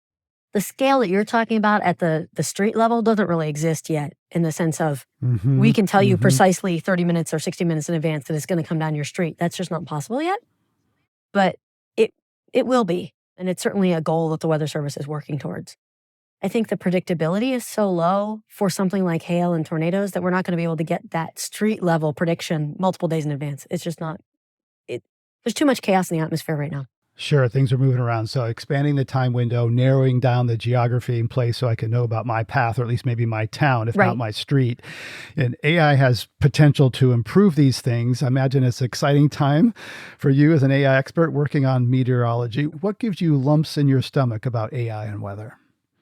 The scale that you're talking about at the street level doesn't really exist yet, in the sense of we can tell you precisely 30 minutes or 60 minutes in advance that it's going to come down your street. That's just not possible yet. But it will be. And it's certainly a goal that the Weather Service is working towards. I think the predictability is so low for something like hail and tornadoes that we're not going to be able to get that street level prediction multiple days in advance. It's just not. There's too much chaos in the atmosphere right now. Sure, things are moving around. So expanding the time window, narrowing down the geography in place so I can know about my path, or at least maybe my town, if not my street. And AI has potential to improve these things. I imagine it's an exciting time for you as an AI expert working on meteorology. What gives you lumps in your stomach about AI and weather?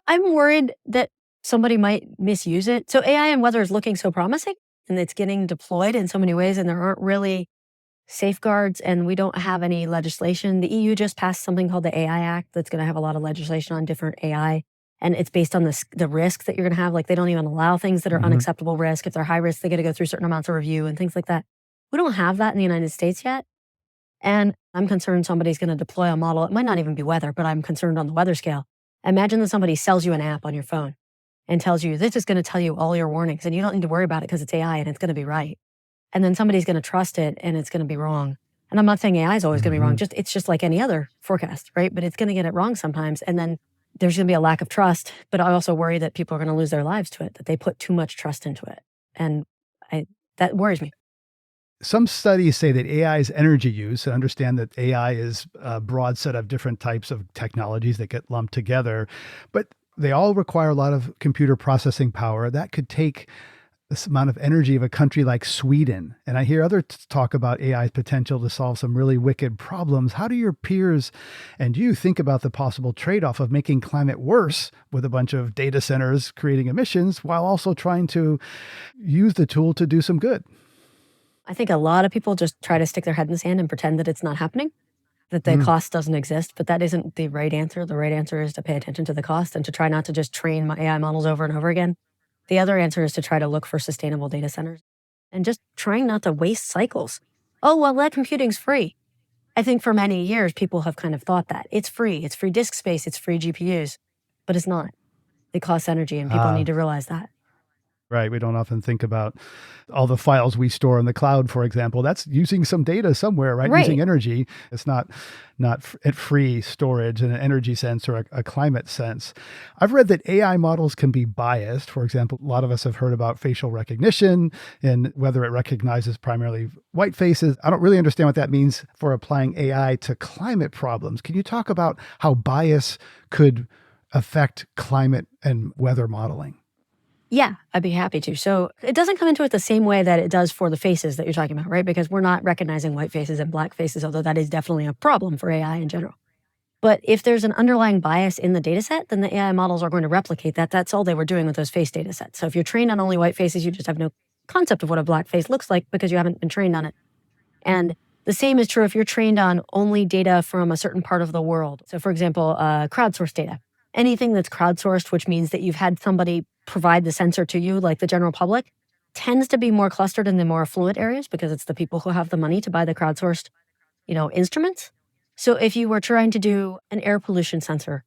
I'm worried that somebody might misuse it. So AI and weather is looking so promising, and it's getting deployed in so many ways, and there aren't really safeguards, and we don't have any legislation. The EU just passed something called the AI Act that's going to have a lot of legislation on different AI, and it's based on the risk that you're going to have. Like, they don't even allow things that are unacceptable risk. If they're high risk, they got to go through certain amounts of review and things like that. We don't have that in the United States yet, and I'm concerned somebody's going to deploy a model. It might not even be weather, but I'm concerned on the weather scale. Imagine that somebody sells you an app on your phone and tells you, this is going to tell you all your warnings, and you don't need to worry about it because it's AI and it's going to be right. And then somebody's going to trust it and it's going to be wrong. And I'm not saying AI is always going to be wrong. It's just like any other forecast, right? But it's going to get it wrong sometimes. And then there's going to be a lack of trust. But I also worry that people are going to lose their lives to it, that they put too much trust into it. And that worries me. Some studies say that AI's energy use, and understand that AI is a broad set of different types of technologies that get lumped together, but they all require a lot of computer processing power. That could take this amount of energy of a country like Sweden. And I hear others talk about AI's potential to solve some really wicked problems. How do your peers and you think about the possible trade-off of making climate worse with a bunch of data centers creating emissions while also trying to use the tool to do some good? I think a lot of people just try to stick their head in the sand and pretend that it's not happening, that the cost doesn't exist, but that isn't the right answer. The right answer is to pay attention to the cost and to try not to just train my AI models over and over again. The other answer is to try to look for sustainable data centers and just trying not to waste cycles. Oh, well, that computing's free. I think for many years, people have kind of thought that. It's free disk space, it's free GPUs, but it's not. It costs energy and people need to realize that. Right. We don't often think about all the files we store in the cloud, for example. That's using some data somewhere, right? Using energy. It's not free storage in an energy sense or a climate sense. I've read that AI models can be biased. For example, a lot of us have heard about facial recognition and whether it recognizes primarily white faces. I don't really understand what that means for applying AI to climate problems. Can you talk about how bias could affect climate and weather modeling? Yeah, I'd be happy to. So it doesn't come into it the same way that it does for the faces that you're talking about, right? Because we're not recognizing white faces and black faces, although that is definitely a problem for AI in general. But if there's an underlying bias in the data set, then the AI models are going to replicate that. That's all they were doing with those face data sets. So if you're trained on only white faces, you just have no concept of what a black face looks like because you haven't been trained on it. And the same is true if you're trained on only data from a certain part of the world. So for example, crowdsourced data. Anything that's crowdsourced, which means that you've had somebody provide the sensor to you, like the general public, tends to be more clustered in the more affluent areas because it's the people who have the money to buy the crowdsourced, instruments. So if you were trying to do an air pollution sensor,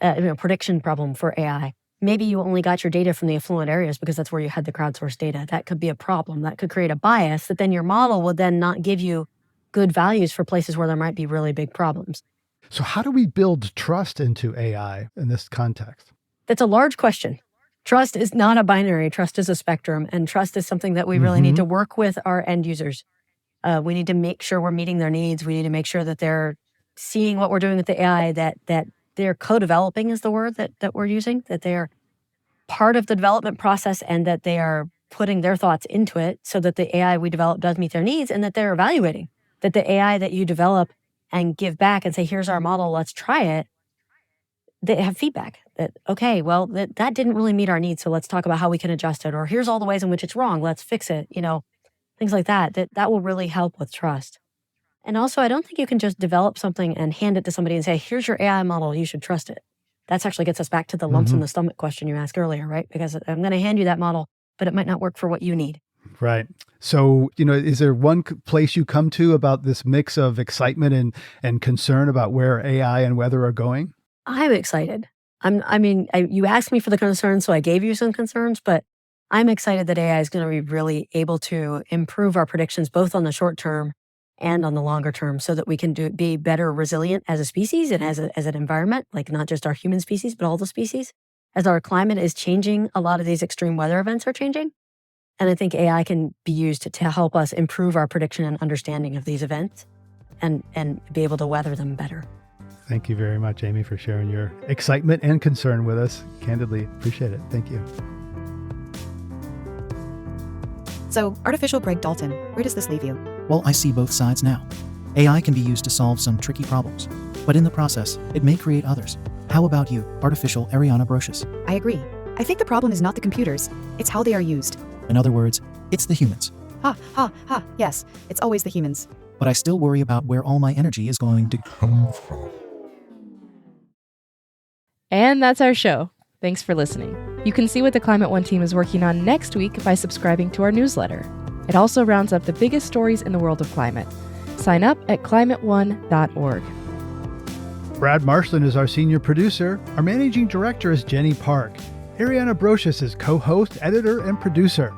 prediction problem for AI, maybe you only got your data from the affluent areas because that's where you had the crowdsourced data. That could be a problem. That could create a bias that then your model would then not give you good values for places where there might be really big problems. So how do we build trust into AI in this context? That's a large question. Trust is not a binary. Trust is a spectrum. And trust is something that we really need to work with our end users. We need to make sure we're meeting their needs. We need to make sure that they're seeing what we're doing with the AI, that they're co-developing is the word that we're using, that they are part of the development process and that they are putting their thoughts into it so that the AI we develop does meet their needs and that they're evaluating, that the AI that you develop and give back and say, here's our model, let's try it, they have feedback that, okay, well, that didn't really meet our needs, so let's talk about how we can adjust it, or here's all the ways in which it's wrong, let's fix it, things like that will really help with trust. And also, I don't think you can just develop something and hand it to somebody and say, here's your AI model, you should trust it. That actually gets us back to the lumps in the stomach question you asked earlier, right? Because I'm going to hand you that model, but it might not work for what you need. Right. So, is there one place you come to about this mix of excitement and concern about where AI and weather are going? I'm excited. You asked me for the concerns, so I gave you some concerns, but I'm excited that AI is going to be really able to improve our predictions, both on the short term and on the longer term, so that we can be better resilient as a species and as an environment, like not just our human species, but all the species. As our climate is changing, a lot of these extreme weather events are changing. And I think AI can be used to help us improve our prediction and understanding of these events and be able to weather them better. Thank you very much, Amy, for sharing your excitement and concern with us. Candidly, appreciate it. Thank you. So, artificial Greg Dalton, where does this leave you? Well, I see both sides now. AI can be used to solve some tricky problems, but in the process, it may create others. How about you, artificial Ariana Brocious? I agree. I think the problem is not the computers, it's how they are used. In other words, it's the humans. Yes, it's always the humans. But I still worry about where all my energy is going to come from. And that's our show. Thanks for listening. You can see what the Climate One team is working on next week by subscribing to our newsletter. It also rounds up the biggest stories in the world of climate. Sign up at climateone.org. Brad Marshland is our senior producer. Our managing director is Jenny Park. Ariana Brocious is co-host, editor, and producer.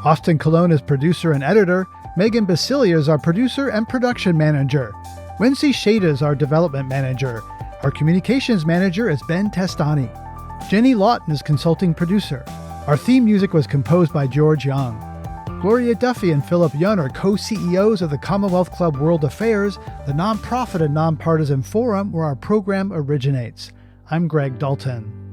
Austin Colon is producer and editor. Megan Basilia is our producer and production manager. Wency Shada is our development manager. Our communications manager is Ben Testani. Jenny Lawton is consulting producer. Our theme music was composed by George Young. Gloria Duffy and Philip Yun are co-CEOs of the Commonwealth Club World Affairs, the nonprofit and nonpartisan forum where our program originates. I'm Greg Dalton.